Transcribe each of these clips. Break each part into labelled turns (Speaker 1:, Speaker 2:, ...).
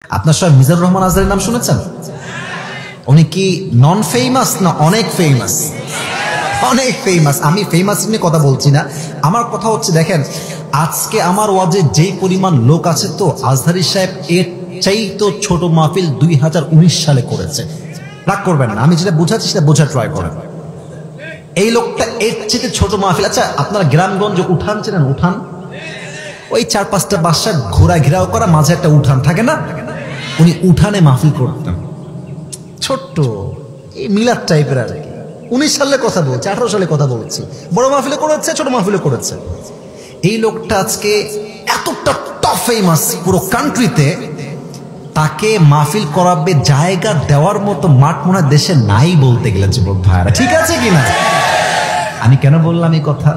Speaker 1: আপনার সব মিজানুর রহমান আজহারীর নাম শুনেছেন? উনি কি নন ফেমাস না অনেক ফেমাস? অনেক ফেমাস। আমি ফেমাস নিয়ে কথা বলছি না, আমার কথা হচ্ছে দেখেন আজকে আমার ওয়াজে যেই পরিমাণ লোক আছে, তো আজহারী সাহেব এর চাই তো ছোট মাহফিল 2019 সালে করেছে। রাগ করবেন না, আমি যেটা বোঝাচ্ছি সেটা বোঝা ট্রাই করেন। এই লোকটা এর চেয়ে ছোট মাহফিল, আচ্ছা আপনারা গ্রামগঞ্জ উঠান চেনেন? উঠান ওই 4-5টা বাসা ঘোরা ঘেরাও করা, মাঝে একটা উঠান থাকে না? উনি উঠানে মাহফিল করতেন, ছোট্ট এই মিলাদ টাইপের। আর 19 সালে কথা বলছে, 18 সালে কথা বলছি। বড় মাহফিলে করেছে, ছোট মাহফিলে করেছে। এই লোকটা আজকে এতটা টপ ফেমাস পুরো কান্ট্রিতে, তাকে মাহফিল করাবে জায়গা দেওয়ার মতো মাঠ মনে হয় দেশে নাই বলতে গেলে যুবক ভাইরা, ঠিক আছে কিনা? আমি কেন বললাম এই কথা?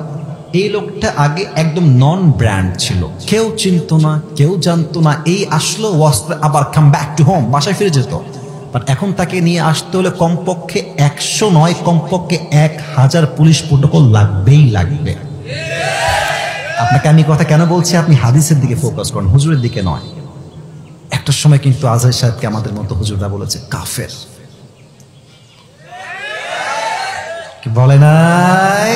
Speaker 1: এই লোকটা আগে একদম নন ব্র্যান্ড ছিল, কেউ চিনতো না, কেউ জানতো না। এই আসলো ওয়াজ করে আবার কাম ব্যাক টু হোম, বাসায় ফিরে যেত। বাট এখন তাকে নিয়ে আসতে হলে কমপক্ষে 100 নয়, কমপক্ষে 1000 পুলিশ প্রোটোকল লাগবেই লাগবে। আপনাকে আমি কথা কেন বলছি? আপনি হাদিসের দিকে ফোকাস করেন, হুজুরের দিকে নয়। একটা সময় কিন্তু আজহারী সাহেবকে আমাদের মতো হুজুররা বলেছে কাফের, কি বলে নাই?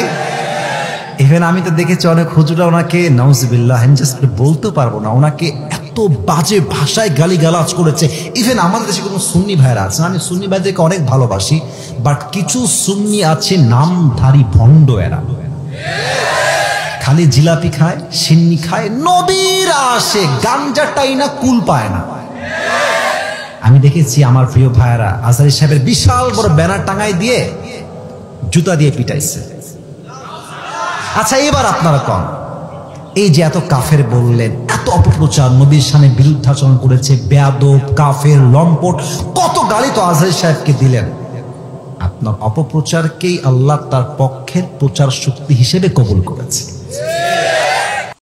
Speaker 1: ইভেন আমি তো দেখেছি অনেক হুজুরা ওনাকে নাউজুবিল্লাহ, আমি জাস্ট বলতে পারবো না, ওনাকে এত বাজে ভাষায় গালিগালাজ করেছে। ইভেন আমাদের দেশে কোনো সুন্নি ভাইরা আছে, আমি সুন্নি ভাইদেরকে অনেক ভালোবাসি, বাট কিছু সুন্নি আছে নামধারী ভণ্ড, এরা খালি জিলাপি খায়, সিন্নি খায়, নবীর আসে গাঞ্জাটাই না কুল পায় না। আমি দেখেছি আমার প্রিয় ভাইরা আজহারী সাহেবের বিশাল বড় ব্যানার টাঙাই দিয়ে জুতা দিয়ে পিটাইছে। আচ্ছা এবার আপনারা কন, এই যে এত কাফের বললেন, এত অপপ্রচার, নবীর সামনে বিরুদ্ধাচরণ করেছে, বেয়াদব, কাফের, লম্পট, কত গালি তো আজহারী সাহেবকে দিলেন। আপনার অপপ্রচারকেই আল্লাহ তার পক্ষের প্রচার শক্তি হিসেবে কবুল করেছে।